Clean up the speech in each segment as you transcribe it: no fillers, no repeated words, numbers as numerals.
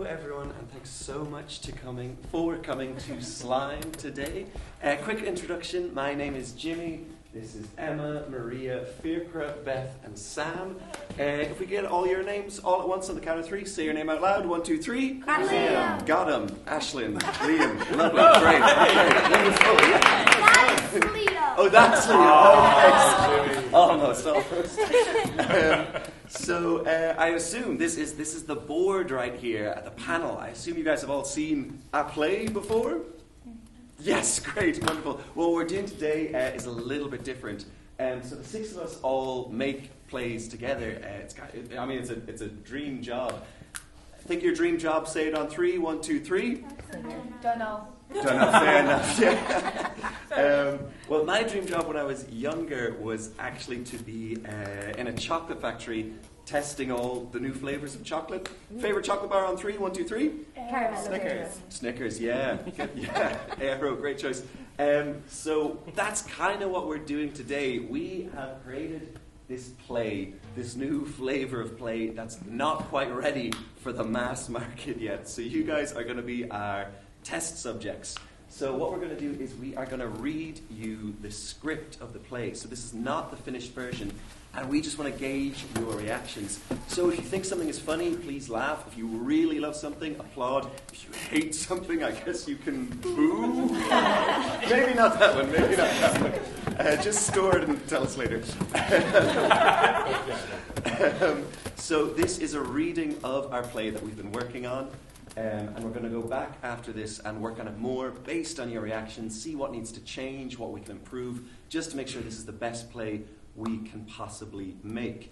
Hello everyone, and thanks so much for coming to Slime today. Quick introduction, my name is Jimmy. This is Emma, Maria, Fiachra, Beth, and Sam. If we get all your names all at once on the count of three, say your name out loud. 1, 2, 3. Liam. Got him. Ashlyn. Liam. Lovely. Great. That's Liam. Oh, that's Liam. Almost. So I assume this is the board right here at the panel. I assume you guys have all seen a play before? Yes, great, wonderful. Well, what we're doing today is a little bit different. So the six of us all make plays together. It's a dream job. Think your dream job. Say it on 3. 1, 2, 3. Don't know. Fair enough. Yeah. Well, my dream job when I was younger was actually to be in a chocolate factory testing all the new flavors of chocolate. Favorite chocolate bar on 3. 1, 2, 3. Snickers. Snickers, yeah. Yeah. Aero, great choice. So that's kind of what we're doing today. We have created this play, this new flavor of play that's not quite ready for the mass market yet. So you guys are going to be our test subjects. So what we're going to do is we are going to read you the script of the play. So this is not the finished version, and we just want to gauge your reactions. So if you think something is funny, please laugh. If you really love something, applaud. If you hate something, I guess you can boo. Maybe not that one, just store it and tell us later. So this is a reading of our play that we've been working on. And we're going to go back after this and work on it more based on your reactions, see what needs to change, what we can improve, just to make sure this is the best play we can possibly make.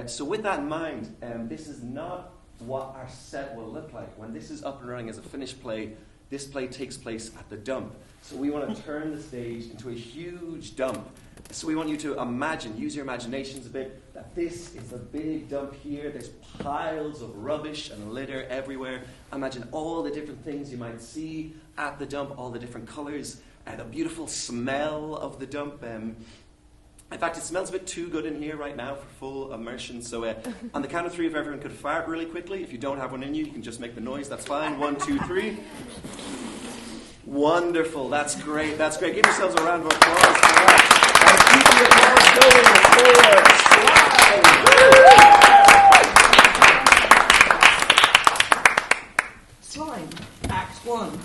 So with that in mind, this is not what our set will look like. When this is up and running as a finished play, this play takes place at the dump. So we want to turn the stage into a huge dump. So we want you to use your imaginations a bit, that this is a big dump here. There's piles of rubbish and litter everywhere. Imagine all the different things you might see at the dump, all the different colours, the beautiful smell of the dump. In fact, it smells a bit too good in here right now for full immersion. So on the count of 3, if everyone could fart really quickly. If you don't have one in you, you can just make the noise. That's fine. 1, 2, 3. Wonderful. That's great. Give yourselves a round of applause for that. And keep the applause going for Slime, Act 1.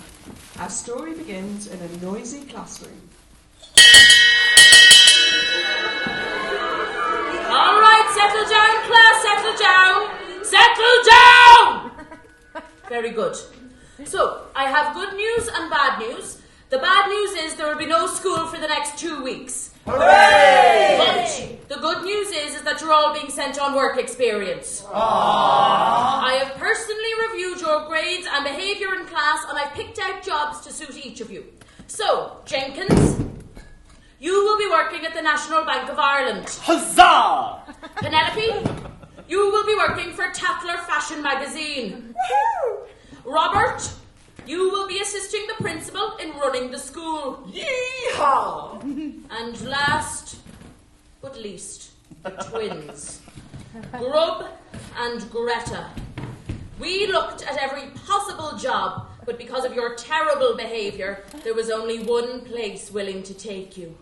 Our story begins in a noisy classroom. All right, settle down, class, settle down! Very good. So, I have good news and bad news. The bad news is there will be no school for the next 2 weeks. Hooray! But the good news is that you're all being sent on work experience. Aww. I have personally reviewed your grades and behaviour in class, and I've picked out jobs to suit each of you. So, Jenkins, you will be working at the National Bank of Ireland. Huzzah! Penelope, you will be working for Tatler Fashion Magazine. Robert, you will be assisting the principal in running the school. Yeehaw! And last but least, the twins, Grub and Greta. We looked at every possible job, but because of your terrible behaviour, there was only one place willing to take you.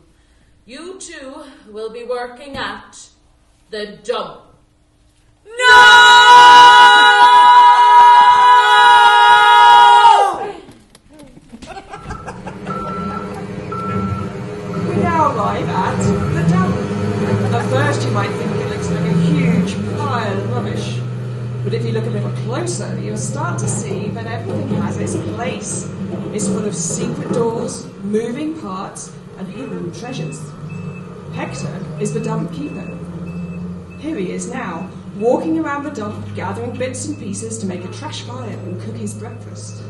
You two will be working at the dump. No! Arrive at the dump. At first you might think it looks like a huge pile of rubbish, but if you look a little closer you'll start to see that everything has its place. It's full of secret doors, moving parts and hidden treasures. Hector is the dump keeper. Here he is now, walking around the dump, gathering bits and pieces to make a trash fire and cook his breakfast.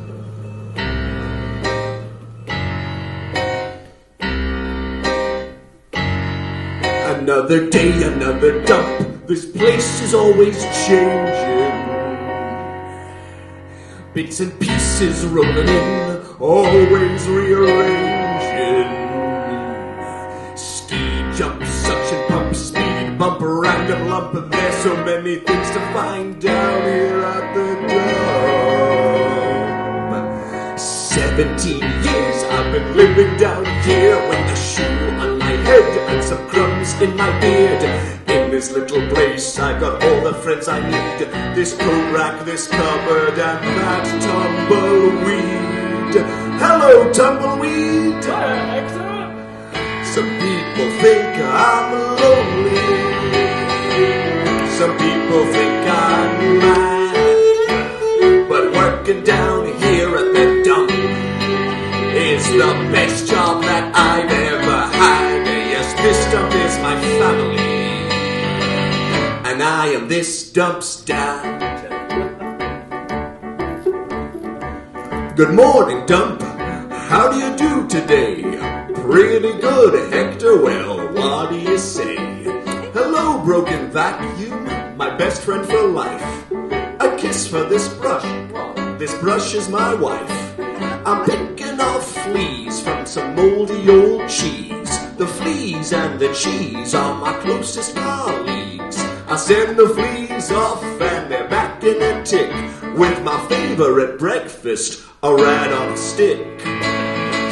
Another day, another dump. This place is always changing. Bits and pieces rolling in, always rearranging. Ski jump, suction pump, speed bump, random lump. There's so many things to find down here at the dump. 17 years I've been living down here with a shoe on my head and some crumbs in my beard. In this little place I got all the friends I need. This coat rack, this cupboard, and that tumbleweed. Hello, tumbleweed! Hiya, Hector! Some people think I'm lonely. Some people think I'm mad. But working down here at the dump is the best job that I've ever had. Yes, this dump is my family, and I am this dump's dad. Good morning, dump. How do you do today? Pretty good, Hector. Well, what do you say? Hello, broken vacuum, my best friend for life. A kiss for this brush. This brush is my wife. I'm picking off fleas from some moldy old cheese. The fleas and the cheese are my closest colleagues. I send the fleas off and they're back in a tick with my favorite breakfast, a rat on a stick.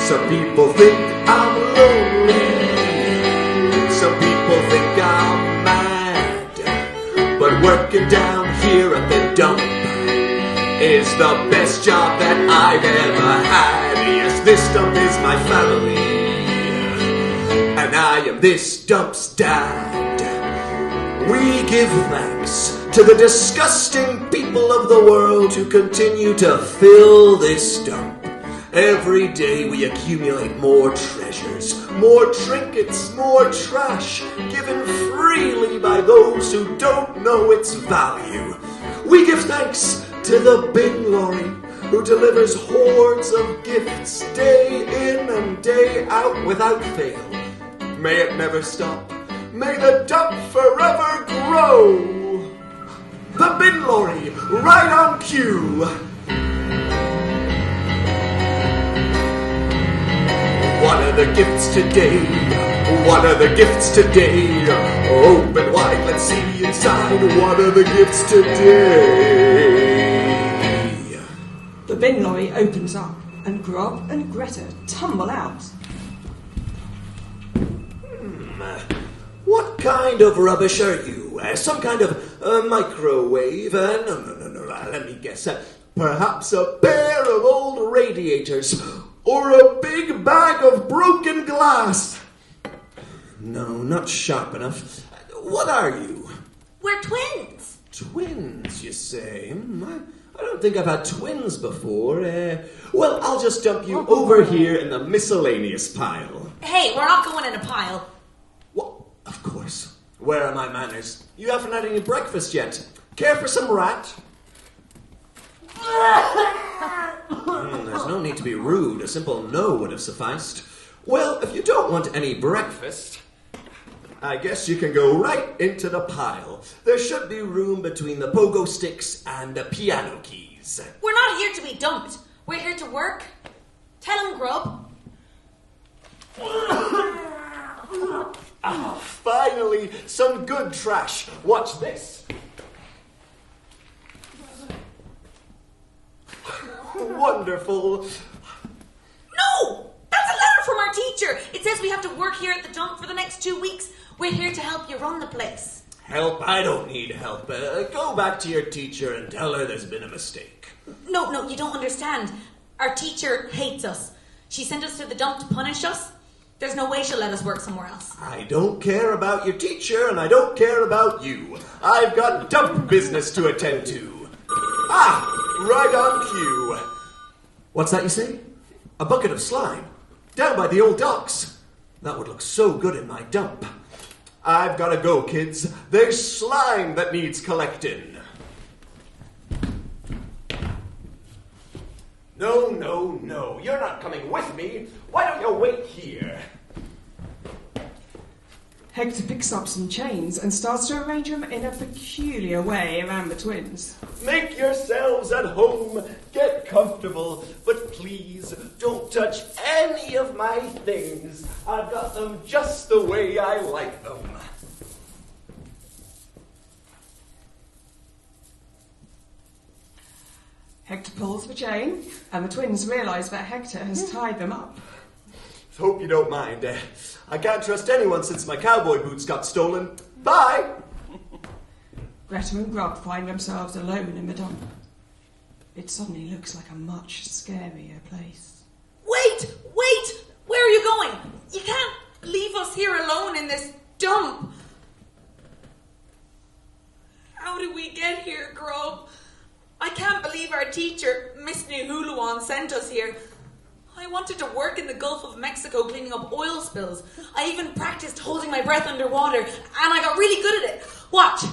Some people think I'm lonely. Some people think I'm mad. But working down here at the dump is the best job that I've ever had. Yes, this dump is my family, and I am this dump's dad. We give thanks to the disgusting people of the world who continue to fill this dump. Every day we accumulate more treasures, more trinkets, more trash, given freely by those who don't know its value. We give thanks to the bin lorry who delivers hordes of gifts day in and day out without fail. May it never stop. May the dump forever grow. The bin lorry, right on cue. What are the gifts today? What are the gifts today? Open wide, let's see inside. What are the gifts today? The bin lorry opens up, and Grub and Greta tumble out. What kind of rubbish are you? Some kind of microwave? No, let me guess. Perhaps a pair of old radiators, or a big bag of broken glass. No, not sharp enough. What are you? We're twins. Twins, you say? I don't think I've had twins before. Well, I'll just dump you over here in the miscellaneous pile. Hey, we're not going in a pile. What? Of course. Where are my manners? You haven't had any breakfast yet. Care for some rat? There's no need to be rude. A simple no would have sufficed. Well, if you don't want any breakfast, I guess you can go right into the pile. There should be room between the pogo sticks and the piano keys. We're not here to be dumped. We're here to work. Tell him, Grub. Finally, some good trash. Watch this. Wonderful. No! That's a letter from our teacher. It says we have to work here at the dump for the next 2 weeks. We're here to help you run the place. Help? I don't need help. Go back to your teacher and tell her there's been a mistake. No, you don't understand. Our teacher hates us. She sent us to the dump to punish us. There's no way she'll let us work somewhere else. I don't care about your teacher, and I don't care about you. I've got dump business to attend to. Right on cue. What's that you say? A bucket of slime. Down by the old docks. That would look so good in my dump. I've got to go, kids. There's slime that needs collecting. No. You're not coming with me. Why don't you wait here? Hector picks up some chains and starts to arrange them in a peculiar way around the twins. Make yourselves at home. Get comfortable. But please, don't touch any of my things. I've got them just the way I like them. Hector pulls the chain, and the twins realise that Hector has tied them up. Hope you don't mind. I can't trust anyone since my cowboy boots got stolen. Bye! Greta and Grub find themselves alone in the dump. It suddenly looks like a much scarier place. Wait! Where are you going? You can't leave us here alone in this dump. How did we get here, Grub? I can't believe our teacher, Miss Nuhuluan, sent us here. I wanted to work in the Gulf of Mexico cleaning up oil spills. I even practiced holding my breath underwater, and I got really good at it. Watch.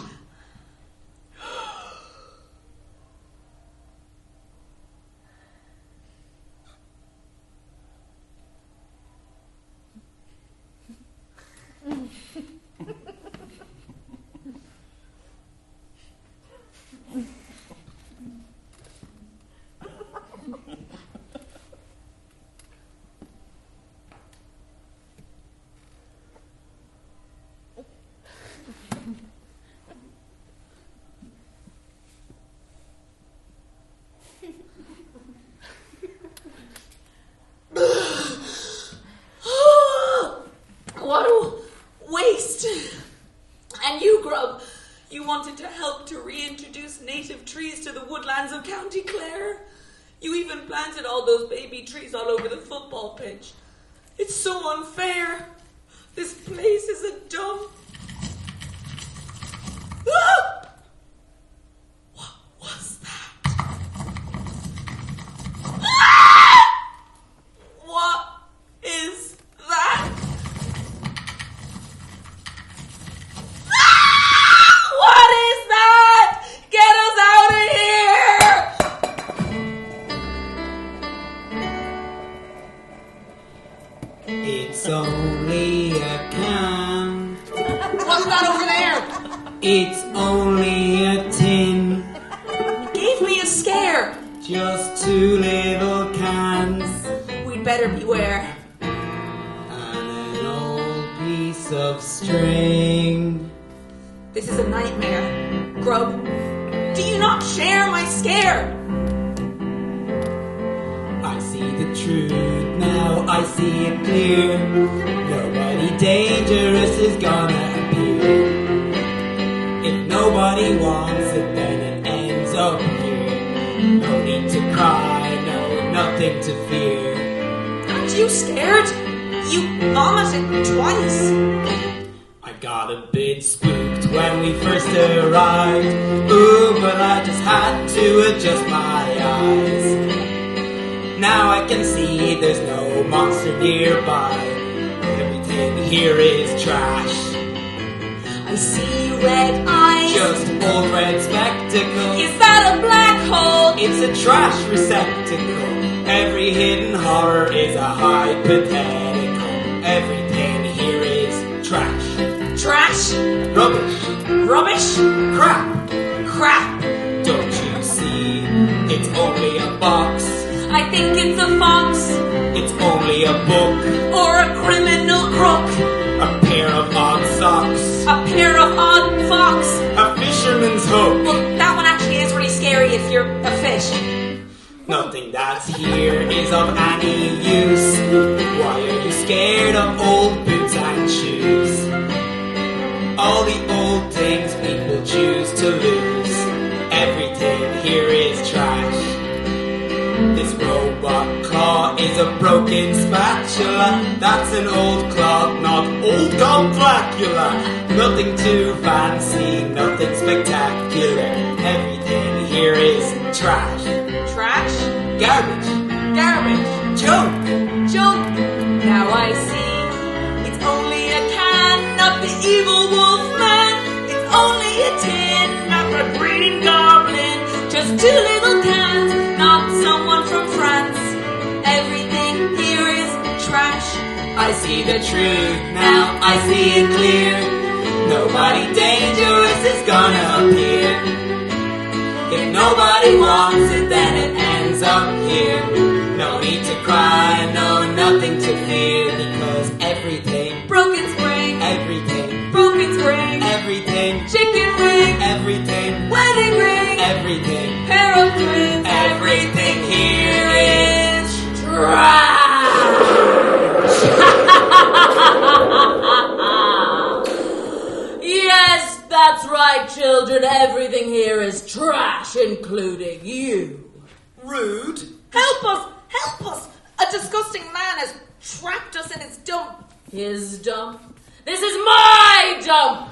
What a waste. And you, Grub, you wanted to help to reintroduce native trees to the woodlands of County Clare. You even planted all those baby trees all over the football pitch. It's so unfair. This place is a dump. Ah! What was that? Ah! What is that? Ah! What is that? Get us out of here! It's only a can. What's that over there? It's only a tin. Gave me a scare. Just two little cans. We'd better beware. And an old piece of string. This is a nightmare. Grub, do you not share my scare? I see the truth now, I see it clear. Nobody dangerous is gonna appear. If nobody wants it, then it ends up here. No need to cry, no, nothing to fear. Aren't you scared? You vomited twice. I got a bit spooked when we first arrived. Ooh, but I just had to adjust my eyes. Now I can see there's no monster nearby. Everything here is trash. I see red eyes. Just old red spectacles. Is that a black hole? It's a trash receptacle. Every hidden horror is a hypothetical. Everything here is trash. Trash? Rubbish. Rubbish? Crap. Crap. Don't you see? It's only a box. I think it's a fox. It's only a book. Or a criminal crook. A pair of odd socks. A pair of odd fox. A fisherman's hook. Well, that one actually is really scary if you're a fish. Nothing that's here is of any use. Why are you scared of old boots and shoes? All the old things people choose to lose. Everything here is trash. This robot claw is a broken spatula. That's an old clock, not old Count Dracula. Nothing too fancy, nothing spectacular. Everything here is trash. Trash? Garbage. Garbage. Junk. Junk. Now I see. It's only a can of the evil wolf man. It's only a tin of the green goblin. Just two little cans, not someone from France. Everything here is trash. I see the truth now, I see it clear. Nobody dangerous is gonna appear. If nobody wants it, then it ends up here. No need to cry, no, nothing to fear. Because everything, Broken spring. everything, Broken spring. everything, Chicken wing. everything, Wedding ring. everything, Pair of twins. everything. including you. Rude. Help us! Help us! A disgusting man has trapped us in his dump. His dump? This is my dump!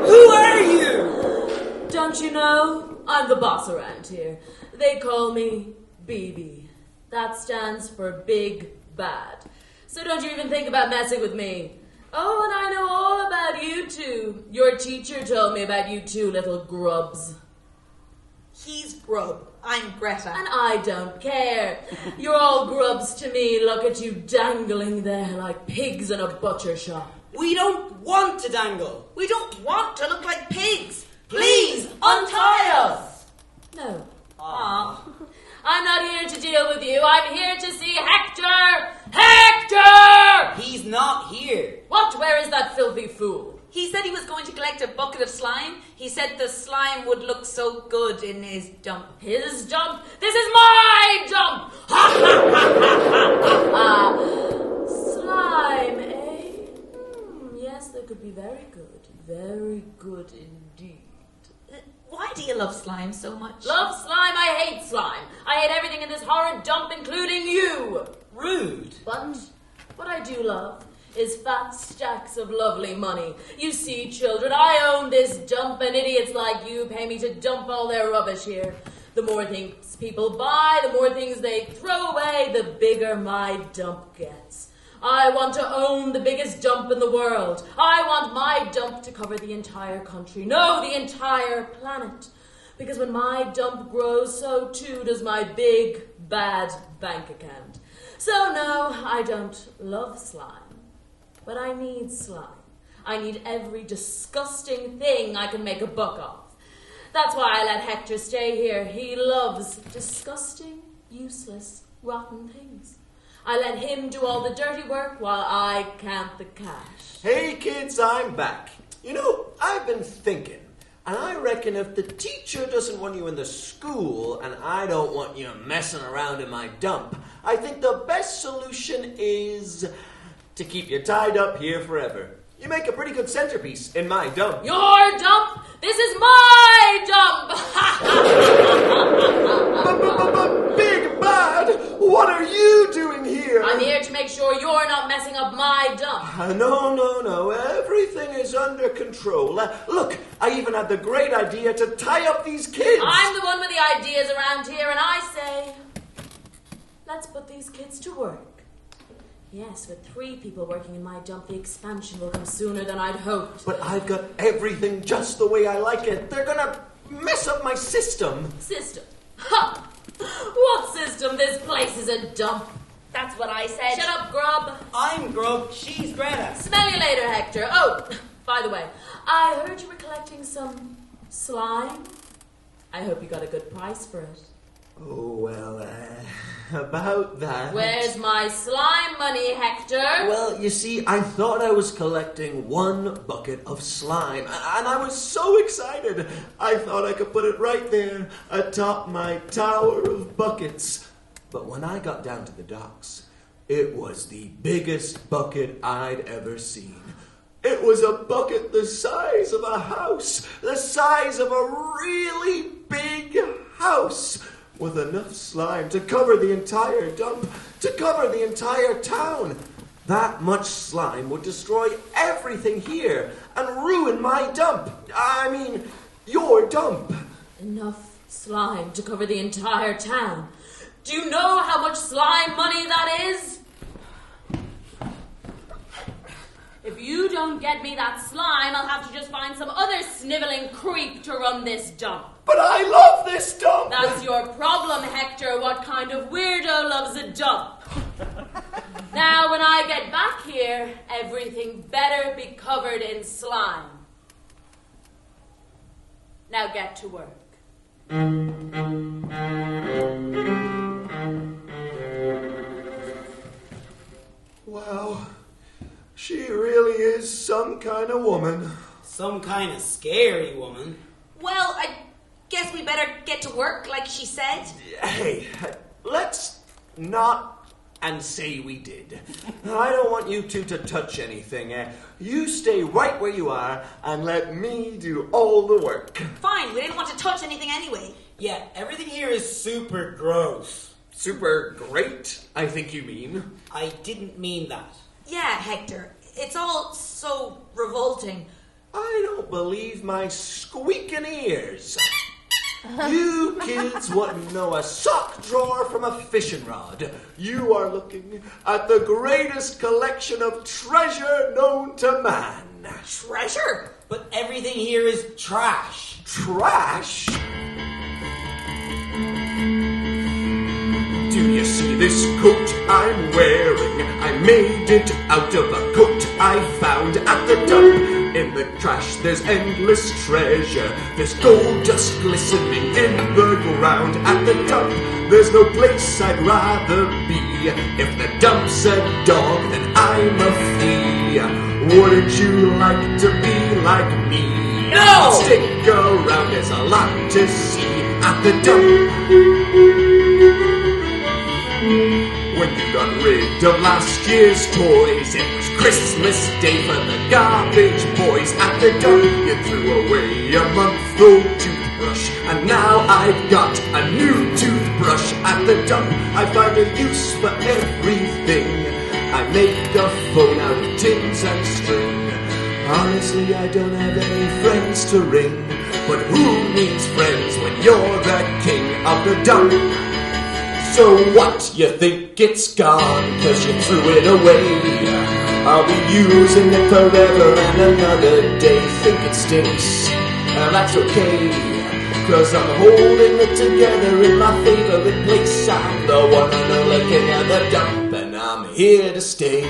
Who are you? Don't you know? I'm the boss around here. They call me BB. That stands for Big Bad. So don't you even think about messing with me. Oh, and I know all about you two. Your teacher told me about you two little grubs. He's Grub. I'm Greta. And I don't care. You're all grubs to me. Look at you dangling there like pigs in a butcher shop. We don't want to dangle. We don't want to look like pigs. Please, untie us! No. Aw. I'm not here to deal with you. I'm here to see Hector! Hector! He's not here. What? Where is that filthy fool? He said he was going to collect a bucket of slime. He said the slime would look so good in his dump. His dump? This is my dump! Slime, eh? Yes, that could be very good. Very good indeed. Why do you love slime so much? Love slime? I hate slime. I hate everything in this horrid dump, including you. Rude. But what I do love is fat stacks of lovely money. You see, children, I own this dump, and idiots like you pay me to dump all their rubbish here. The more things people buy, the more things they throw away, the bigger my dump gets. I want to own the biggest dump in the world. I want my dump to cover the entire country. No, the entire planet. Because when my dump grows, so too does my big, bad bank account. So no, I don't love slime. But I need slime. I need every disgusting thing I can make a buck of. That's why I let Hector stay here. He loves disgusting, useless, rotten things. I let him do all the dirty work while I count the cash. Hey kids, I'm back. You know, I've been thinking, and I reckon if the teacher doesn't want you in the school and I don't want you messing around in my dump, I think the best solution is to keep you tied up here forever. You make a pretty good centerpiece in my dump. Your dump? This is my dump! But Big Bad, what are you doing here? I'm here to make sure you're not messing up my dump. No. Everything is under control. Look, I even had the great idea to tie up these kids. I'm the one with the ideas around here, and I say, let's put these kids to work. Yes, with 3 people working in my dump, the expansion will come sooner than I'd hoped. But I've got everything just the way I like it. They're gonna mess up my system. System? Ha! What system? This place is a dump. That's what I said. Shut up, Grub. I'm Grub. She's Greta. Smell you later, Hector. Oh, by the way, I heard you were collecting some slime. I hope you got a good price for it. Oh, well, about that. Where's my slime money, Hector? Well, you see, I thought I was collecting 1 bucket of slime, and I was so excited. I thought I could put it right there atop my tower of buckets. But when I got down to the docks, it was the biggest bucket I'd ever seen. It was a bucket the size of a house, the size of a really big house, with enough slime to cover the entire dump, to cover the entire town. That much slime would destroy everything here and ruin my dump. I mean, your dump. Enough slime to cover the entire town. Do you know how much slime money that is? If you don't get me that slime, I'll have to just find some other sniveling creep to run this dump. But I love this dump! That's your problem, Hector. What kind of weirdo loves a dump? Now, when I get back here, everything better be covered in slime. Now get to work. Wow, she really is some kind of woman. Some kind of scary woman. Well, I guess we better get to work, like she said. Hey, let's not and say we did. I don't want you two to touch anything. You stay right where you are and let me do all the work. Fine, we didn't want to touch anything anyway. Yeah, everything here is super gross. Super great, I think you mean. I didn't mean that. Yeah, Hector. It's all so revolting. I don't believe my squeaking ears. You kids wouldn't know a sock drawer from a fishing rod. You are looking at the greatest collection of treasure known to man. Treasure? But everything here is trash. Trash? Do you see this coat I'm wearing? I made it out of a coat I found at the dump. In the trash there's endless treasure. There's gold dust glistening in the ground at the dump. There's no place I'd rather be. If the dump's a dog, then I'm a flea. Wouldn't you like to be like me? No! Stick around, there's a lot to see at the dump. When you got rid of last year's toys, it was Christmas Day for the garbage boys. At the dump, you threw away a month-old toothbrush, and now I've got a new toothbrush. At the dump, I find a use for everything. I make a phone out of tins and string. Honestly, I don't have any friends to ring, but who needs friends when you're the king of the dump? So what, you think it's gone, 'cause you threw it away? I'll be using it forever and another day. Think it stinks, and that's okay, 'cause I'm holding it together in my favorite place. I'm the one and only king of the dump, and I'm here to stay.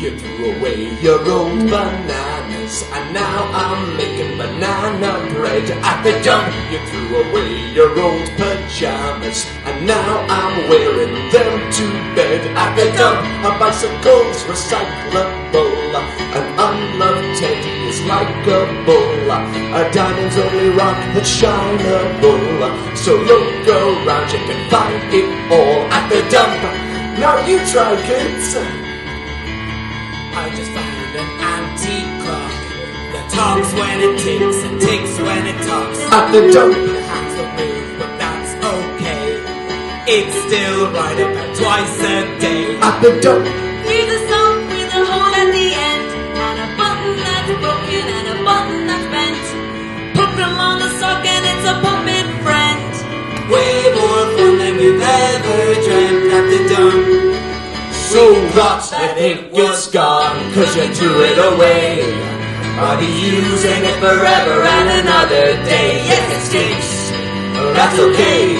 You threw away your old bananas, and now I'm making banana bread. At the dump, you threw away your old pajamas, and now I'm wearing them to bed. At the dump, a bicycle's recyclable, an unloved teddy is like a bull, a diamond's only rock that's shineable. So look around, you can find it all at the dump. Now you try, kids. I just found an antique clock that talks when it ticks and ticks when it talks. At the dump. The hands don't move, but that's okay. It's still right about twice a day. At the dump. Here's a song with a hole at the end, and a button that's broken and a button that's bent. Put them on the sock and it's a puppet friend. Way more fun than we've ever dreamt at the dump. So what, I think it's gone, 'cause you threw it away. I'll be using it forever and another day. Yes, it stinks, that's okay,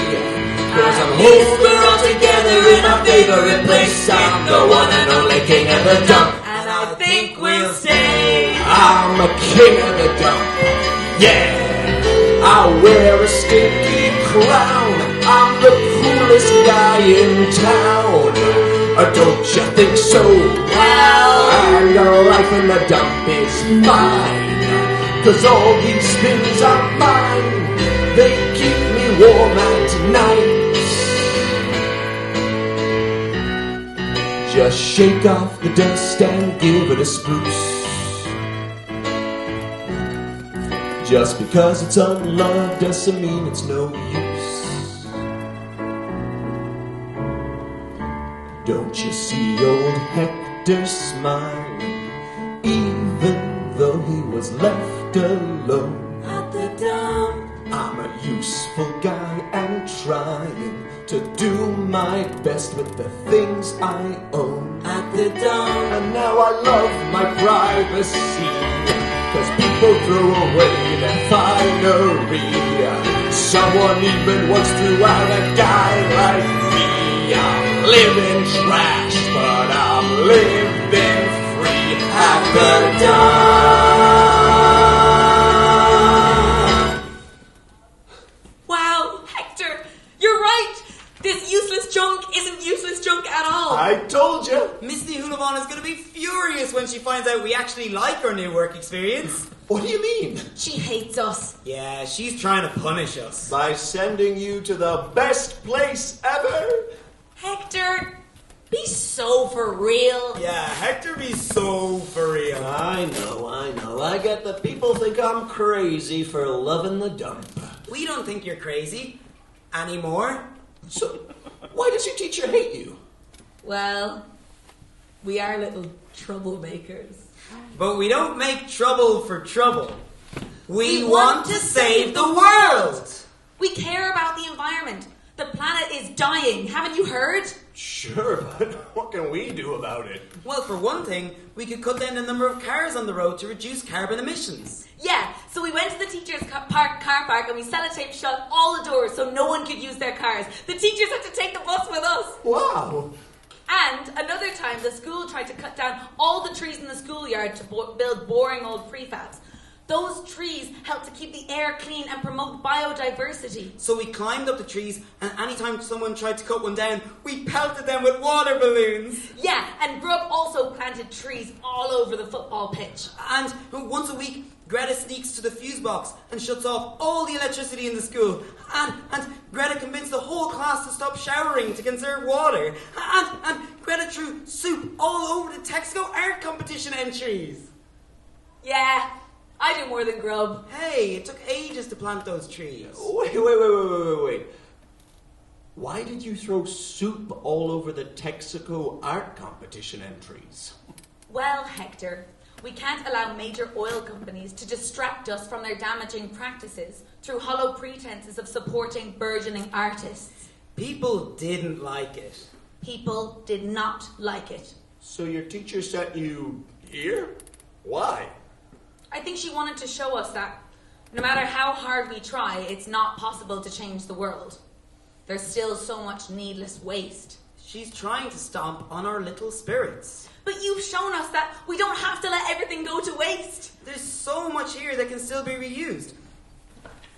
'cause I'm holding we're all together in our favorite place. I'm the one and only king of the dump, And I think we'll stay. I'm a king of the dump. Yeah, I wear a stinky crown. I'm the coolest guy in town. Don't you think so? Well, And life in the dump is fine, 'cause all these things are mine. They keep me warm at night. Just shake off the dust and give it a spruce. Just because it's unloved doesn't mean it's no use. Don't you see old Hector smiling, even though he was left alone? at the dump. I'm a useful guy and trying to do my best with the things I own. At the dump. And now I love my privacy, 'cause people throw away their finery. Someone even once threw out a guy like me. I'm living trash, but I'm living free at the dump. Wow, Hector, you're right. This used useless junk isn't useless junk at all. I told you. Misty Houlivan is going to be furious when she finds out we actually like our new work experience. What do you mean? She hates us. Yeah, she's trying to punish us. By sending you to the best place ever? Hector, be so for real. Yeah, Hector be so for real. I know. I get that people think I'm crazy for loving the dump. We don't think you're crazy anymore. So, why does your teacher hate you? Well, we are little troublemakers. But we don't make trouble for trouble. We want to save the world. We care about the environment. The planet is dying. Haven't you heard? Sure, but what can we do about it? Well, for one thing, we could cut down the number of cars on the road to reduce carbon emissions. Yeah, so we went to the teacher's car park and we sellotape shut all the doors so no one could use their cars. The teachers had to take the bus with us. Wow. And another time, the school tried to cut down all the trees in the schoolyard to build boring old prefabs. Those trees help to keep the air clean and promote biodiversity. So we climbed up the trees, and anytime someone tried to cut one down, we pelted them with water balloons. Yeah, and Grub also planted trees all over the football pitch. And once a week, Greta sneaks to the fuse box and shuts off all the electricity in the school. And Greta convinced the whole class to stop showering to conserve water. And Greta threw soup all over the Texaco art competition entries. Yeah, I do more than Grub. Hey, it took ages to plant those trees. Wait. Why did you throw soup all over the Texaco art competition entries? Well, Hector, we can't allow major oil companies to distract us from their damaging practices through hollow pretenses of supporting burgeoning artists. People didn't like it. People did not like it. So your teacher sent you here? Why? I think she wanted to show us that no matter how hard we try, it's not possible to change the world. There's still so much needless waste. She's trying to stomp on our little spirits. But you've shown us that we don't have to let everything go to waste. There's so much here that can still be reused.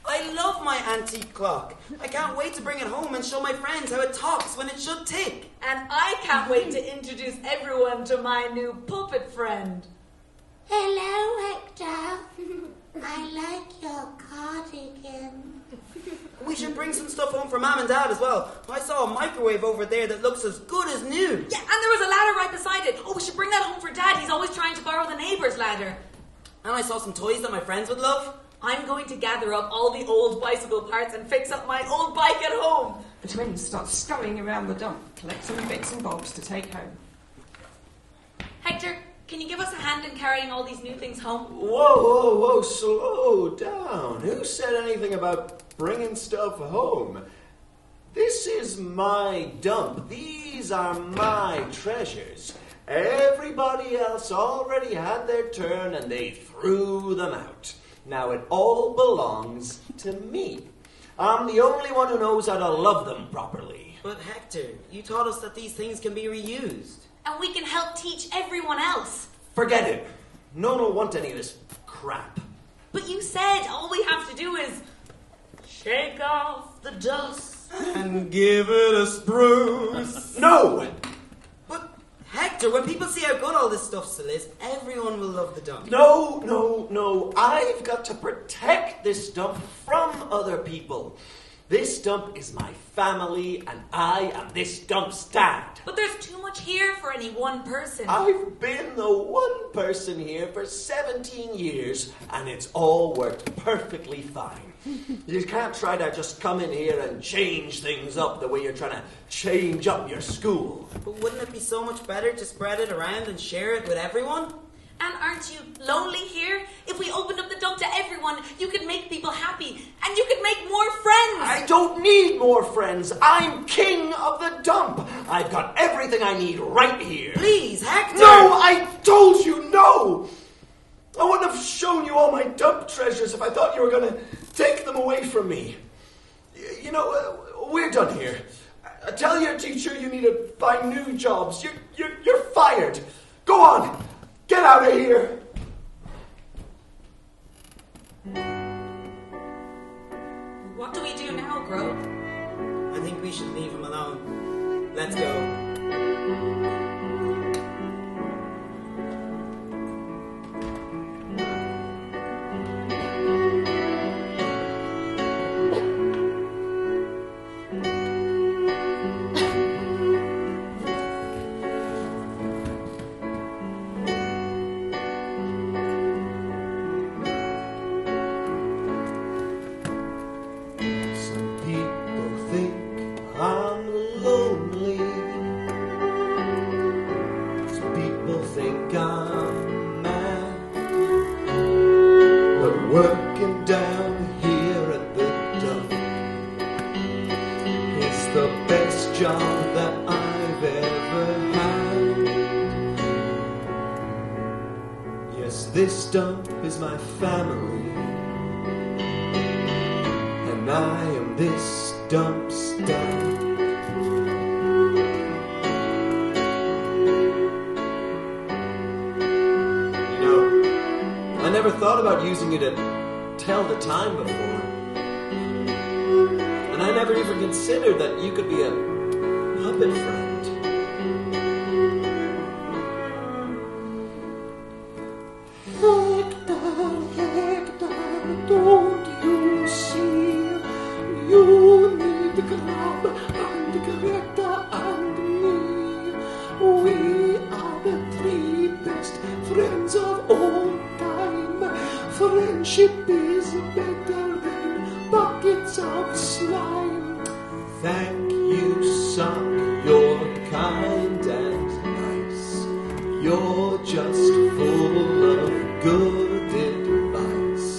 I love my antique clock. I can't wait to bring it home and show my friends how it talks when it should tick. And I can't wait to introduce everyone to my new puppet friend. Hello, Hector. I like your cardigan. We should bring some stuff home for Mum and Dad as well. I saw a microwave over there that looks as good as new. Yeah, and there was a ladder right beside it. Oh, we should bring that home for Dad. He's always trying to borrow the neighbour's ladder. And I saw some toys that my friends would love. I'm going to gather up all the old bicycle parts and fix up my old bike at home. The twins start scurrying around the dump, collecting bits and bobs to take home. Hector, can you give us a hand in carrying all these new things home? Whoa, slow down. Who said anything about bringing stuff home? This is my dump. These are my treasures. Everybody else already had their turn and they threw them out. Now it all belongs to me. I'm the only one who knows how to love them properly. But Hector, you taught us that these things can be reused. And we can help teach everyone else. Forget it. No one will want any of this crap. But you said all we have to do is shake off the dust. And give it a spruce. No! But Hector, when people see how good all this stuff still is, everyone will love the dump. No. I've got to protect this dump from other people. This dump is my family, and I am this dump's dad. But there's too much here for any one person. I've been the one person here for 17 years, and it's all worked perfectly fine. You can't try to just come in here and change things up the way you're trying to change up your school. But wouldn't it be so much better to spread it around and share it with everyone? And aren't you lonely here? If we opened up the dump to everyone, you could make people happy, and you could make more friends. I don't need more friends. I'm king of the dump. I've got everything I need right here. Please, Hector! No, I told you no! I wouldn't have shown you all my dump treasures if I thought you were going to take them away from me. You know, we're done here. Tell your teacher you need to find new jobs. You're fired. Go on. Get out of here. What do we do now, Grub? I think think we should leave him alone. Let's go. This dump is my family, and I am this dump's dad. You know, I never thought about using you to tell the time before, and I never even considered that you could be a puppet friend. Don't you see? You need Grub and Greta and me. We are the three best friends of all time. Friendship is better than buckets of slime. Thank you, son. You're kind and nice. You're just full of good advice.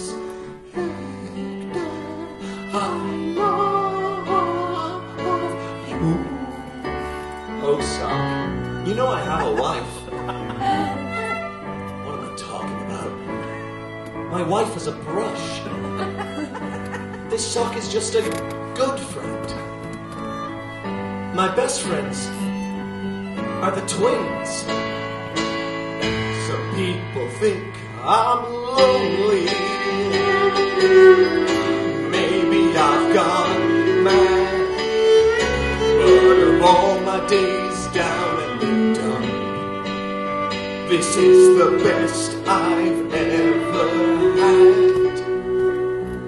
I love you. Oh, son. You know I have a wife. What am I talking about? My wife is a brush. This sock is just a good friend. My best friends are the twins. Some people think I'm lonely. Maybe I've gone mad. But of all my days down in the dump, this is the best I've ever had.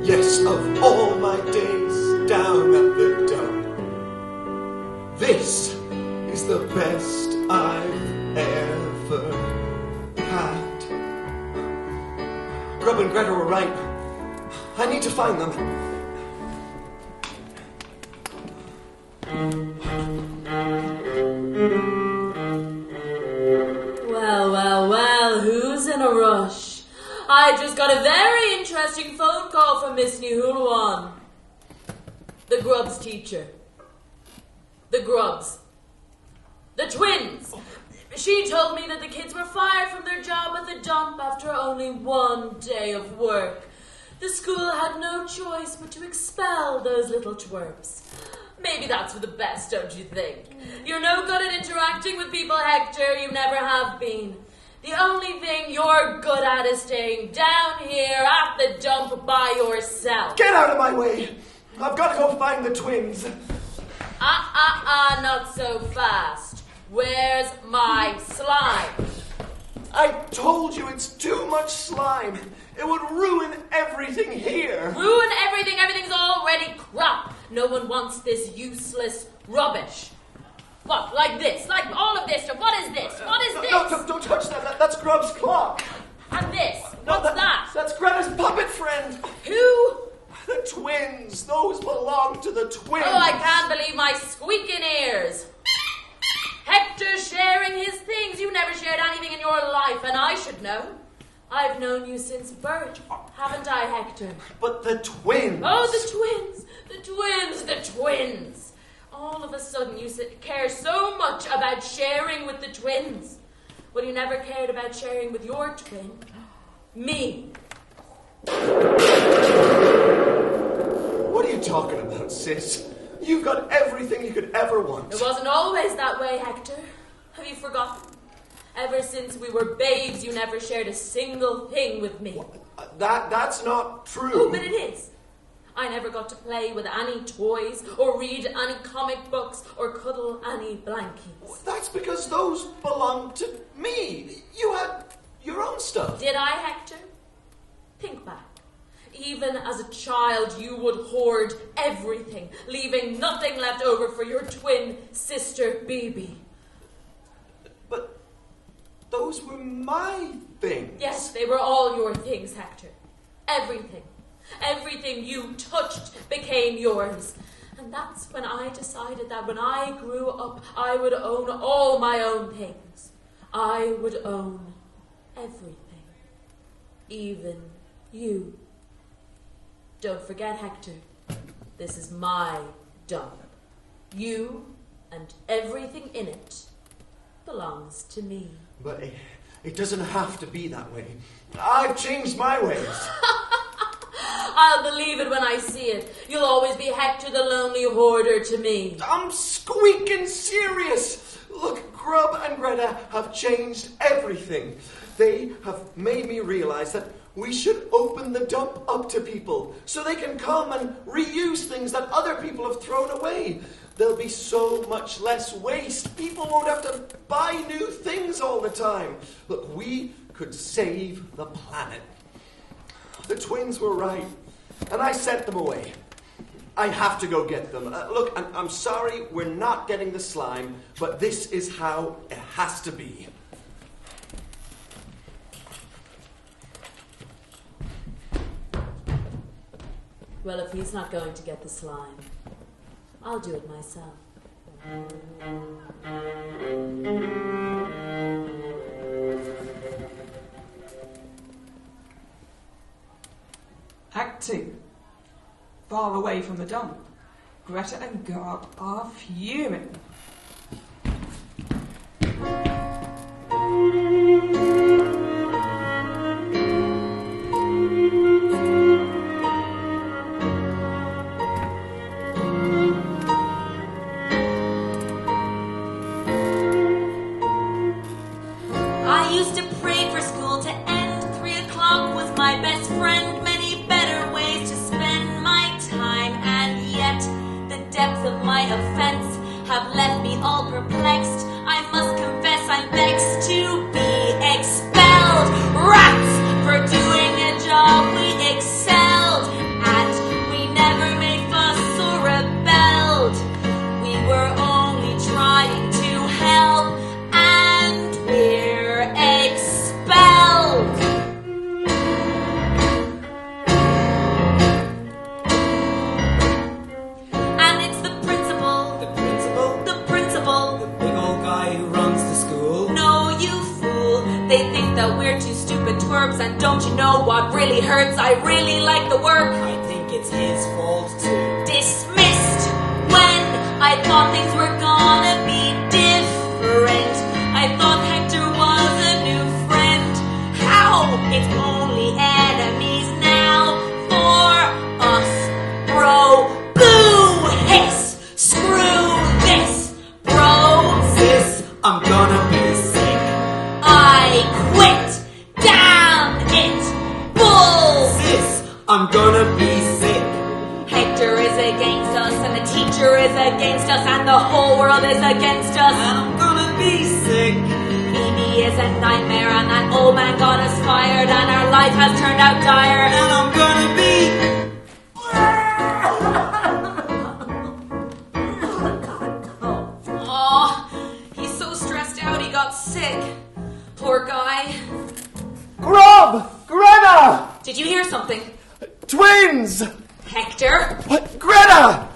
Yes, of all my days down at the dump, this is the best I've ever had. Grub and Greta were right. I need to find them. Well, who's in a rush? I just got a very interesting phone call from Miss Nihuluan. The Grub's teacher. The Grubs. The twins. She told me that the kids were fired from their job at the dump after only one day of work. The school had no choice but to expel those little twerps. Maybe that's for the best, don't you think? You're no good at interacting with people, Hector. You never have been. The only thing you're good at is staying down here at the dump by yourself. Get out of my way! I've got to go find the twins. Not so fast. Where's my slime? I told you it's too much slime. It would ruin everything here. Ruin everything? Everything's already crap. No one wants this useless rubbish. What, like this? Like all of this stuff? What is this? What is this? No, don't touch that. That's Grub's clock. And this? What's that? That's Greta's puppet friend. Who? The twins. Those belong to the twins. Oh, I can't believe my squeaking ears. Hector sharing his things. You never shared anything in your life, and I should know. I've known you since birth, haven't I, Hector? But the twins. Oh, the twins. The twins. The twins. All of a sudden you care so much about sharing with the twins. Well, you never cared about sharing with your twin. Me. What are you talking about, sis? You've got everything you could ever want. It wasn't always that way, Hector. Have you forgotten? Ever since we were babes, you never shared a single thing with me. That's not true. Oh, but it is. I never got to play with any toys, or read any comic books, or cuddle any blankies. That's because those belonged to me. You had your own stuff. Did I, Hector? Think back. Even as a child, you would hoard everything, leaving nothing left over for your twin sister, Bibi. But those were my things. Yes, they were all your things, Hector. Everything. Everything you touched became yours. And that's when I decided that when I grew up, I would own all my own things. I would own everything. Even you. Don't forget, Hector, this is my dump. You and everything in it belongs to me. But it doesn't have to be that way. I've changed my ways. I'll believe it when I see it. You'll always be Hector the lonely hoarder to me. I'm squeaking serious. Look, Grub and Greta have changed everything. They have made me realize that we should open the dump up to people so they can come and reuse things that other people have thrown away. There'll be so much less waste. People won't have to buy new things all the time. Look, we could save the planet. The twins were right, and I sent them away. I have to go get them. Look, I'm sorry we're not getting the slime, but this is how it has to be. Well, if he's not going to get the slime, I'll do it myself. Act 2. Far away from the dump, Greta and Grub are fuming. I used to pray for school to end. 3 o'clock was my best friend. Many better ways to spend my time, and yet the depths of my offense have left me all perplexed. I must confess I'm vexed to be expelled. Rats for doing a job we excelled at. We never made fuss or rebelled. We were only trying to help, and we're expelled. And it's the principal. The principal? The principal. The big old guy who runs the school? No, you fool. They think that we're two stupid twerps, and don't you know what really hurts? I really like the work. I think it's his fault too. Dismissed when I thought things were gonna be different. I thought Hector was a new friend. How? It's only enemies now for us, bro. Boo! Hiss! Screw this, bro! Sis, I'm gonna be sick. I quit! Damn it! Bull! Sis, I'm gonna be sick. Hector is against us, and the teacher is against us, and the whole world is against us. And I'm gonna be sick. Phoebe is a nightmare, and that old man got us fired, and our life has turned out dire. And I'm gonna be... Oh, he's so stressed out he got sick. Poor guy. Grub! Greta! Did you hear something? Twins! Hector? What? Greta!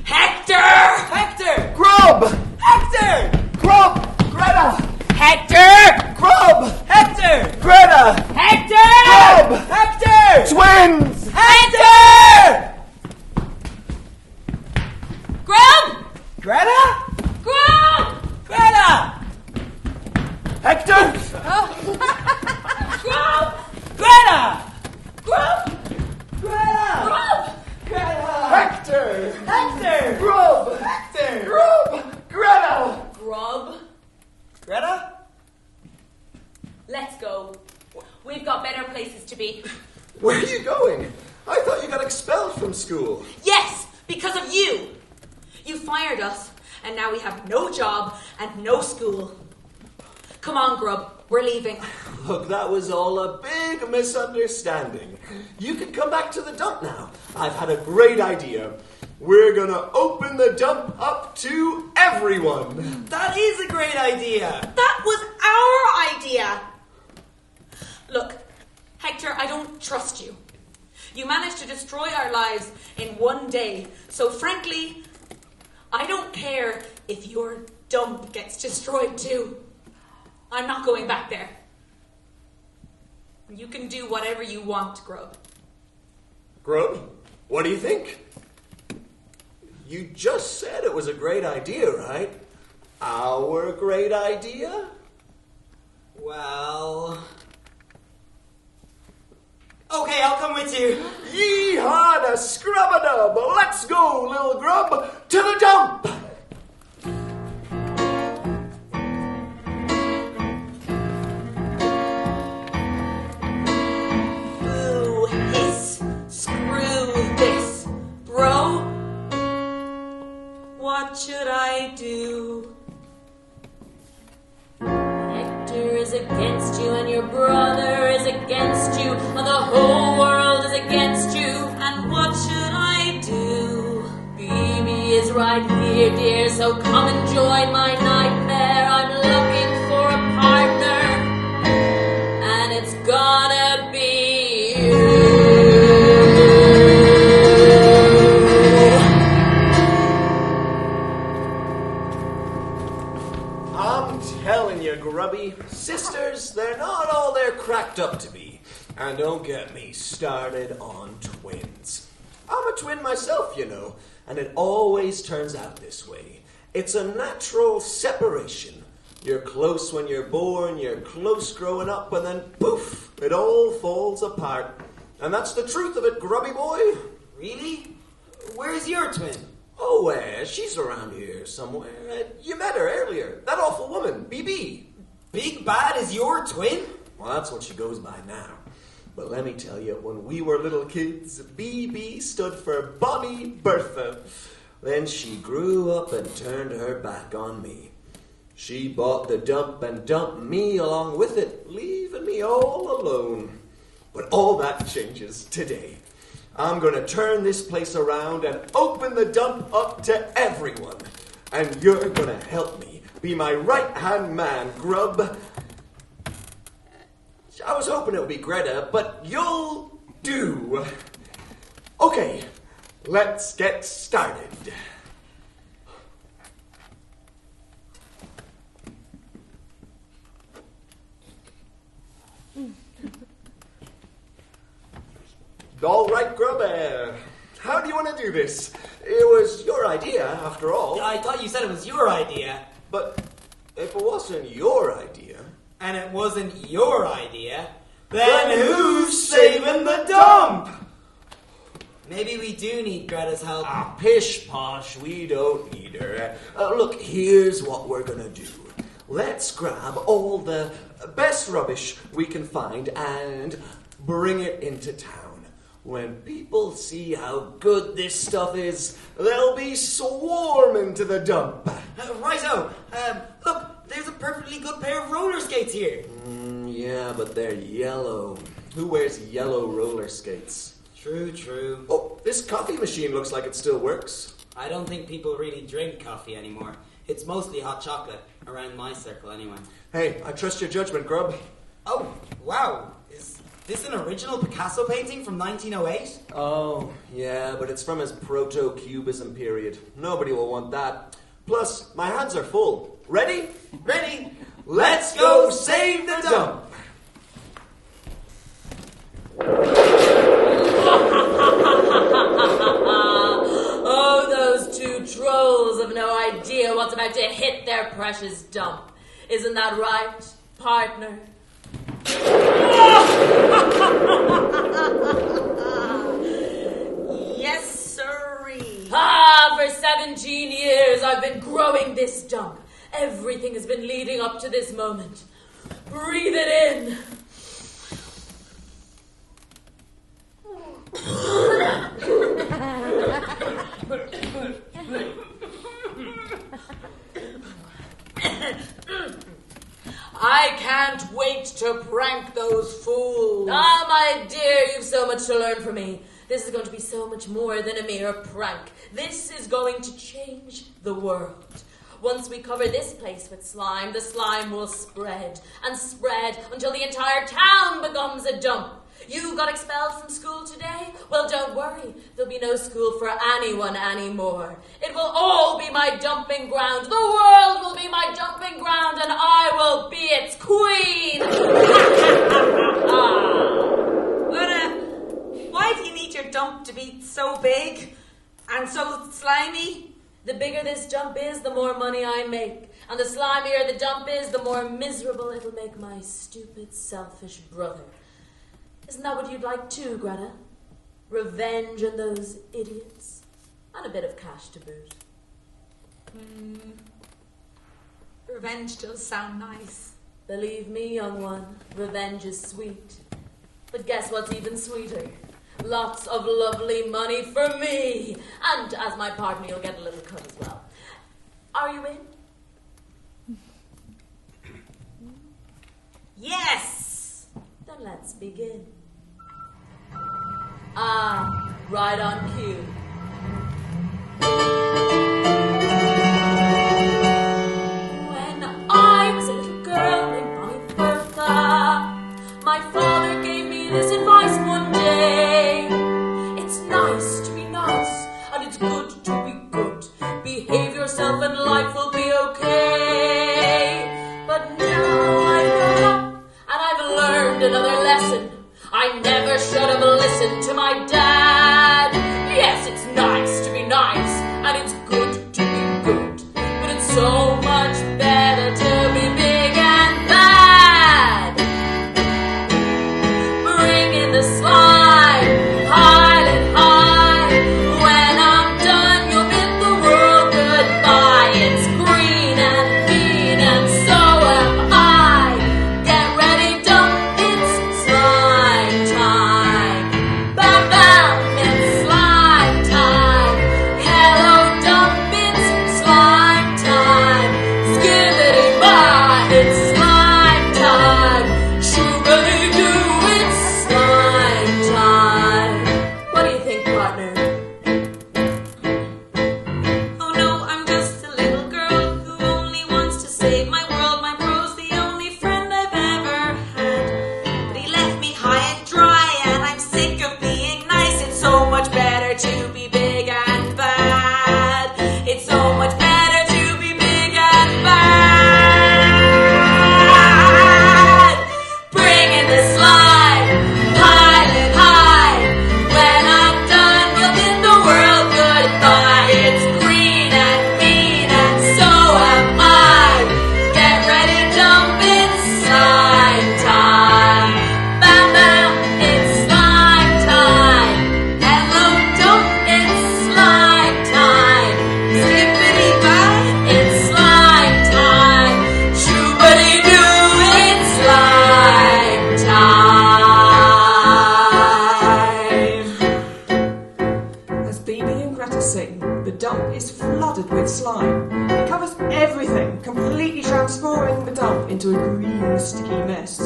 Hector! Hector! Grub! Hector! Grub! Greta! Hector! Grub! Hector! Greta! Hector! Grub! Hector! Twins! Hector! Grub! Greta? Grub! Greta! Hector! Grub! Greta! Grub! Greta! Grub! Greta! Hector! Hector! Grub! Hector! Grub! Greta! Grub! Greta? Let's go. We've got better places to be. Where are you going? I thought you got expelled from school. Yes, because of you. You fired us, and now we have no job and no school. Come on, Grub, we're leaving. Look, that was all a big misunderstanding. You can come back to the dump now. I've had a great idea. We're gonna open the dump up to everyone. That is a great idea. That was our idea. Look, Hector, I don't trust you. You managed to destroy our lives in one day. So frankly, I don't care if your dump gets destroyed too. I'm not going back there. You can do whatever you want, Grub. Grub, what do you think? You just said it was a great idea, right? Our great idea? Well... Okay, I'll come with you. Yee-haw da scrub-a-dub! Let's go, little grub, to the dump! Boo, hiss, screw this. Bro, what should I do? Hector is against you, and your brother is against you, and the whole world is against you. And what should I do? BB is right here, dear, so come and join my nightmare. I'm looking for a partner, and it's gonna be you. I'm telling you, Grubby, sisters, they're not all they're cracked up to be. And don't get me started on twins. I'm a twin myself, you know, and it always turns out this way. It's a natural separation. You're close when you're born, you're close growing up, and then poof, it all falls apart. And that's the truth of it, Grubby boy. Really? Where's your twin? Oh, she's around here somewhere. You met her earlier. That awful woman, BB. Big Bad is your twin? Well, that's what she goes by now. But let me tell you, when we were little kids, BB stood for Bonnie Bertha. Then she grew up and turned her back on me. She bought the dump and dumped me along with it, leaving me all alone. But all that changes today. I'm going to turn this place around and open the dump up to everyone. And you're going to help me. Be my right-hand man, Grub. I was hoping it would be Greta, but you'll do. Okay, let's get started. All right, Grub, how do you want to do this? It was your idea, after all. I thought you said it was your idea. But if it wasn't your idea... And it wasn't your idea, then who's saving the dump? Maybe we do need Greta's help. Ah, pish posh, we don't need her. Look, here's what we're gonna do. Let's grab all the best rubbish we can find and bring it into town. When people see how good this stuff is, they'll be swarming to the dump. Righto. Look, there's a perfectly good pair of roller skates here. Yeah, but they're yellow. Who wears yellow roller skates? True. Oh, this coffee machine looks like it still works. I don't think people really drink coffee anymore. It's mostly hot chocolate, around my circle anyway. Hey, I trust your judgment, Grub. Oh, wow. Is this an original Picasso painting from 1908? Oh, yeah, but it's from his proto-cubism period. Nobody will want that. Plus, my hands are full. Ready? Ready? Let's go save the dump! Oh, those two trolls have no idea what's about to hit their precious dump. Isn't that right, partner? Yes, sirree. For 17 years I've been growing this dump. Everything has been leading up to this moment. Breathe it in. I can't wait to prank those fools. Ah, my dear, you've so much to learn from me. This is going to be so much more than a mere prank. This is going to change the world. Once we cover this place with slime, the slime will spread and spread until the entire town becomes a dump. You got expelled from school today? Well, don't worry. There'll be no school for anyone anymore. It will all be my dumping ground. The world will be my dumping ground, and I will be its queen. Why do you need your dump to be so big and so slimy? The bigger this dump is, the more money I make. And the slimier the dump is, the more miserable it'll make my stupid, selfish brother. Isn't that what you'd like too, Greta? Revenge on those idiots? And a bit of cash to boot. Revenge does sound nice. Believe me, young one, revenge is sweet. But guess what's even sweeter? Lots of lovely money for me. And as my partner, you'll get a little cut as well. Are you in? Yes! Then let's begin. Ah, right on cue. When I was a little girl named Bonnie Bertha, my father gave me this advice one day. It's nice to be nice, and it's good to be good. Behave yourself and life will be okay. But now I've grown up, and I've learned another lesson. I never should have listened to my dad. Yes, it's nice to be nice, and it's good to be good. But it's so much better to be big and bad. Bring in the slime, pile it high. When I'm done, you'll bid the world goodbye. It's green and mean, and so am I. Get ready, dump, it's slime time. Bam, bam, it's slime time. Hello, dump, it's slime time. Skibbity-bye, it's slime time. Shoo-bity-doo, it's slime time. What do you think, partner? Oh no, I'm just a little girl who only wants to save my world. My bro's the only friend I've ever had. But he left me high and dry, and I'm sick of being nice. It's so much better to be big and bad. It's so much better to be big and bad. Bring in the slime, pile it high. When I'm done, you'll bid the world goodbye. It's green and mean, and so am I. Get ready, dump, it's slime time. Bam, bam, it's slime time. Hello, dump, it's slime time. Skippity-bye, it's slime time. Shoo-bity-doo, it's slime time. As Bibi and Greta sing, the dump is flooded with slime. It covers everything, completely transforming the dump into a green, sticky mess.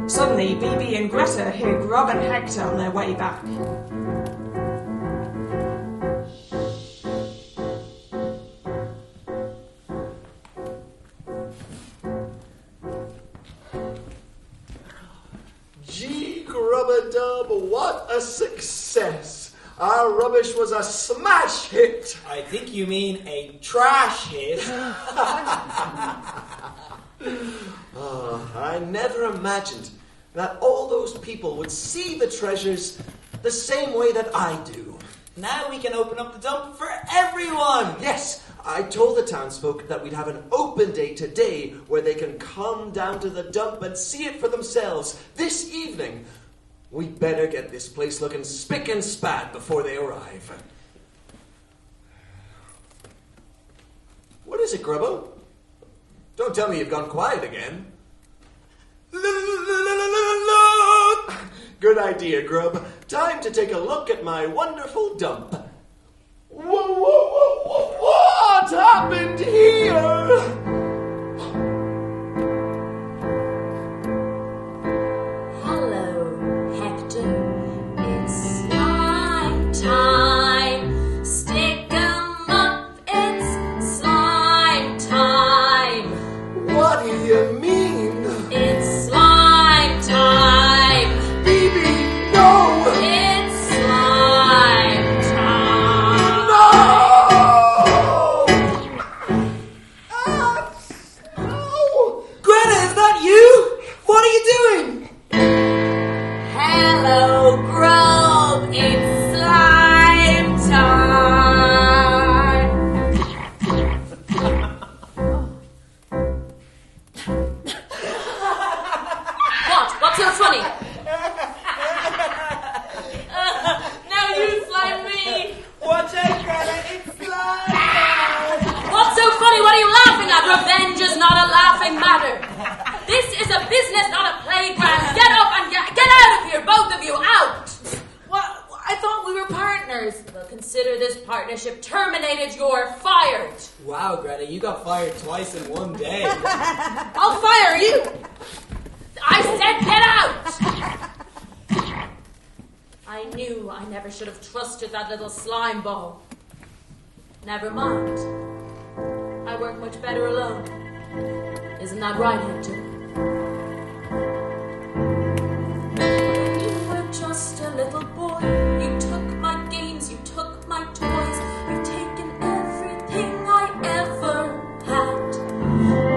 Suddenly, Bibi and Greta hear Grub and Hector on their way back. Gee, Grub-a-dub, what a success! Our rubbish was a smash hit! I think you mean a trash hit. I never imagined that all those people would see the treasures the same way that I do. Now we can open up the dump for everyone. Yes, I told the townsfolk that we'd have an open day today where they can come down to the dump and see it for themselves this evening. We better get this place looking spick and span before they arrive. What is it, Grubbo? Don't tell me you've gone quiet again. Look! Good idea, Grub. Time to take a look at my wonderful dump. What happened here? Hello, Hector. It's slime time. Stick 'em up, it's slime time. What do you mean? It's slime time. Bibi, no! It's slime time. No! Greta, is that you? What are you doing? Hello, Grub. It's slime time. What? What's so funny? Now you slime me. Watch out, Greta, it's slime! What's so funny? What are you laughing at? Revenge is not a laughing matter. This is a business, not a playground. Get up and get out of here, both of you, out. What? I thought we were partners. Well, consider this partnership terminated. You're fired. Wow, Greta, you got fired twice in one day. I'll fire you. I said get out. I knew I never should have trusted that little slime ball. Never mind. I work much better alone. Isn't that right, Hector? When you were just a little boy, you took my games, you took my toys, you've taken everything I ever had.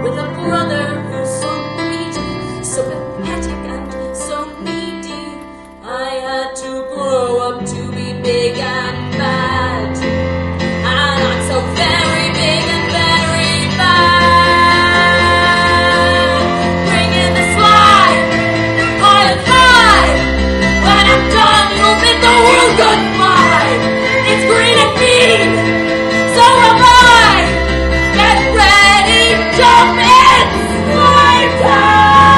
With a brother who's so greedy, so pathetic and so needy, I had to grow up to be big and bad. And I'm so very big and very bad. Bring in the slime, pile it high. When I'm done, you'll bid the world goodbye. It's green and mean, so am I. Get ready, jump in, slime time.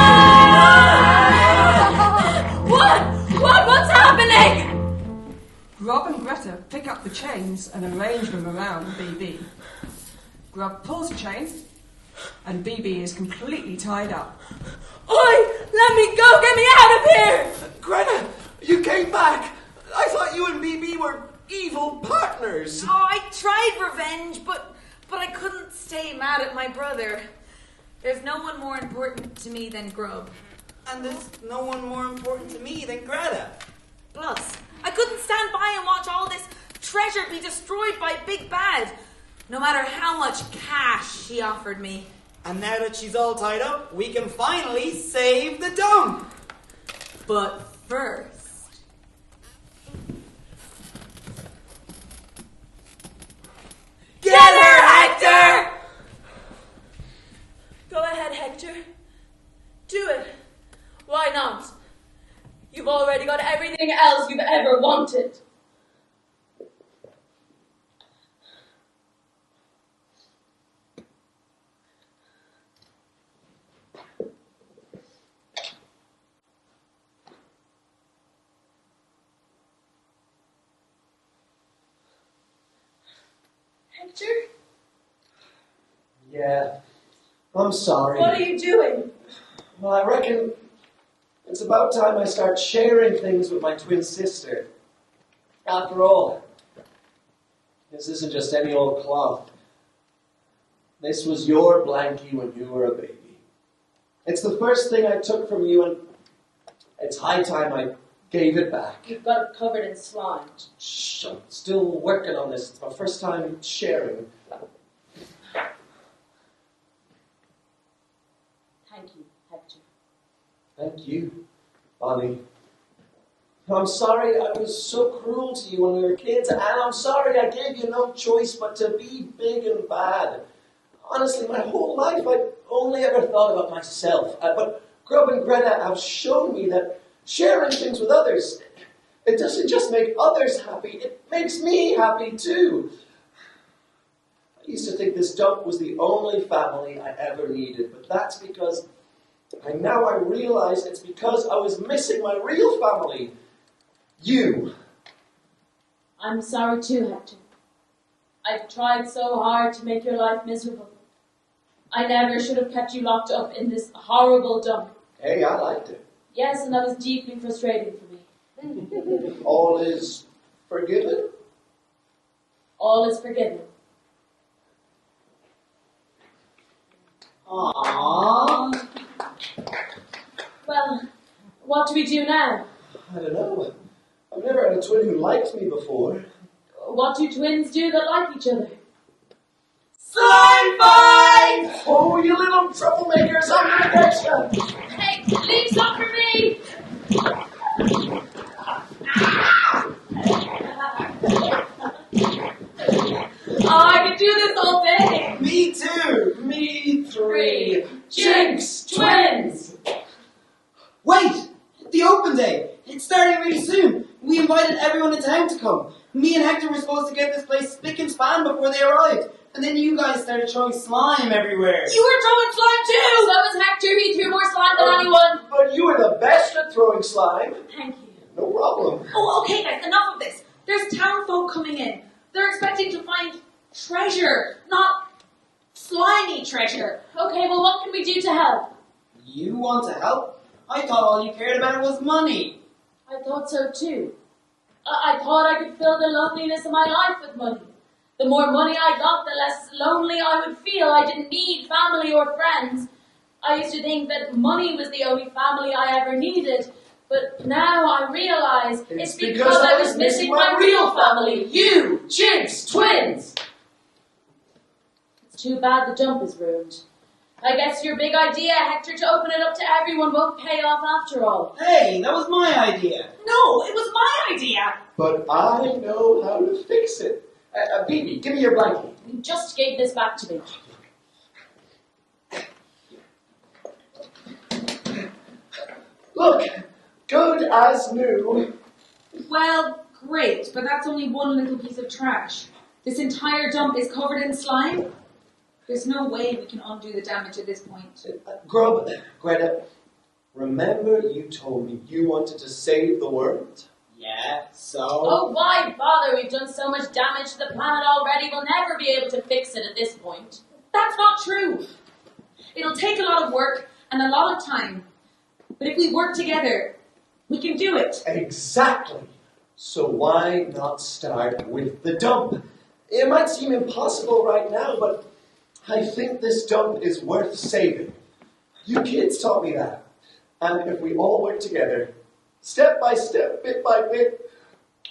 What's happening? Grub and Greta pick up the chains and arrange them around BB. Grub pulls a chain, and BB is completely tied up. Oi! Let me go! Get me out of here! Greta, you came back. I thought you and Bibi were evil partners. Oh, I tried revenge, but I couldn't stay mad at my brother. There's no one more important to me than Grub. And there's no one more important to me than Greta. Plus, I couldn't stand by and watch all this treasure be destroyed by Big Bad, no matter how much cash he offered me. And now that she's all tied up, we can finally save the dump. But first... Get her, Hector! Go ahead, Hector. Do it. Why not? You've already got everything else you've ever wanted. Hector? Yeah, I'm sorry. What are you doing? Well, I reckon it's about time I start sharing things with my twin sister. After all, this isn't just any old cloth. This was your blankie when you were a baby. It's the first thing I took from you, and it's high time I gave it back. You've got it covered in slime. Shh, I'm still working on this. It's my first time sharing. Thank you, Hector. Thank you, Bonnie. I'm sorry I was so cruel to you when we were kids, and I'm sorry I gave you no choice but to be big and bad. Honestly, my whole life I only ever thought about myself. But Grub and Greta have shown me that sharing things with others, it doesn't just make others happy, it makes me happy too. I used to think this dump was the only family I ever needed, but that's because And now I realize it's because I was missing my real family. You. I'm sorry too, Hector. I've tried so hard to make your life miserable. I never should have kept you locked up in this horrible dump. Hey, I liked it. Yes, and that was deeply frustrating for me. All is forgiven? All is forgiven. Aww. Well, what do we do now? I don't know. I've never had a twin who liked me before. What do twins do that like each other? Slime fight! Oh, you little troublemakers, I'm gonna get you! Hey, leave some for me! Oh, I could do this all day! Me too! Me three! Jinx twins! Wait! The open day! It's starting really soon! We invited everyone in town to come. Me and Hector were supposed to get this place spick and span before they arrived. And then you guys started throwing slime everywhere. You were throwing slime too! So was Hector, he threw more slime than anyone. But you were the best at throwing slime. Thank you. No problem. Oh, okay guys, enough of this. There's town folk coming in. They're expecting to find treasure, not slimy treasure. Okay, well what can we do to help? You want to help? I thought all you cared about was money. I thought so too. I thought I could fill the loneliness of my life with money. The more money I got, the less lonely I would feel. I didn't need family or friends. I used to think that money was the only family I ever needed. But now I realize it's because I was missing my real family. You, Jinx, twins! It's too bad the dump is ruined. I guess your big idea, Hector, to open it up to everyone won't pay off after all. Hey, that was my idea. No, it was my idea. But I know how to fix it. Bibi, give me your blanket. You just gave this back to me. Look, good as new. Well, great, but that's only one little piece of trash. This entire dump is covered in slime. There's no way we can undo the damage at this point. Grub, Greta, remember you told me you wanted to save the world? Yeah, so? Oh, why bother? We've done so much damage to the planet already, we'll never be able to fix it at this point. That's not true. It'll take a lot of work and a lot of time. But if we work together, we can do it. Exactly. So why not start with the dump? It might seem impossible right now, but I think this dump is worth saving. You kids taught me that. And if we all work together, step by step, bit by bit,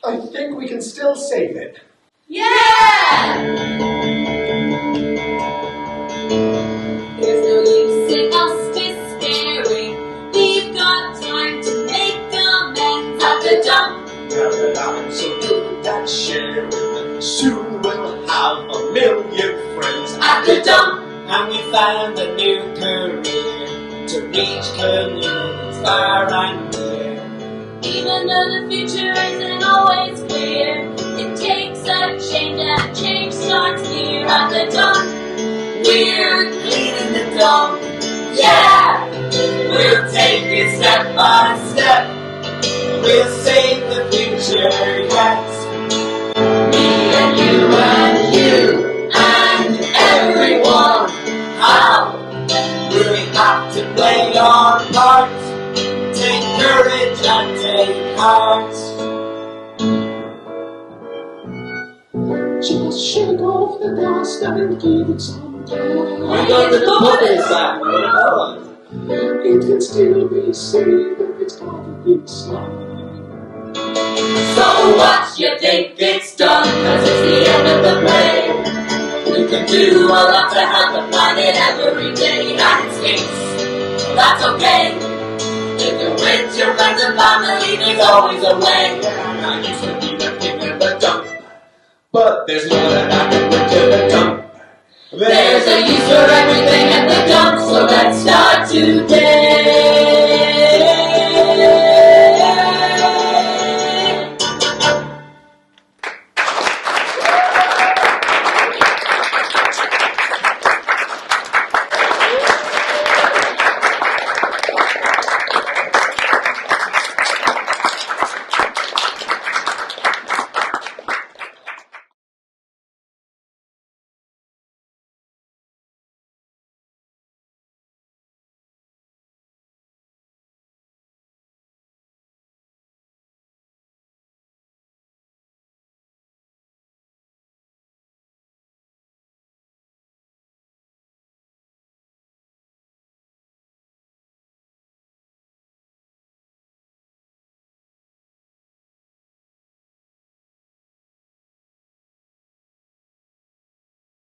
I think we can still save it. Yeah! There's no use in us despairing. We've got time to make amends at the dump. Now that I'm so good at sharing, soon we'll have a million friends At the dump. And we found a new career to reach communities far and near. Even though the future isn't always clear, it takes a change and change starts here at the dump. We're cleaning the dump. Yeah! We'll take it step by step. We'll save the future yet. Me and you and everyone. How? We have to play our part. Take courage and take heart. Just shake off the dust and give it some time. We got the bubbles back. Hold on. It can still be saved if it's covered in slime. So what, you think it's done? 'Cause it's the end of the play. You can do a lot to help the planet every day, and it stinks. That's okay. If you're with your friends and family, there's always a way. I used to be the king of the dump, but there's more that I can bring to the dump. There's a use for everything at the dump, so let's start today.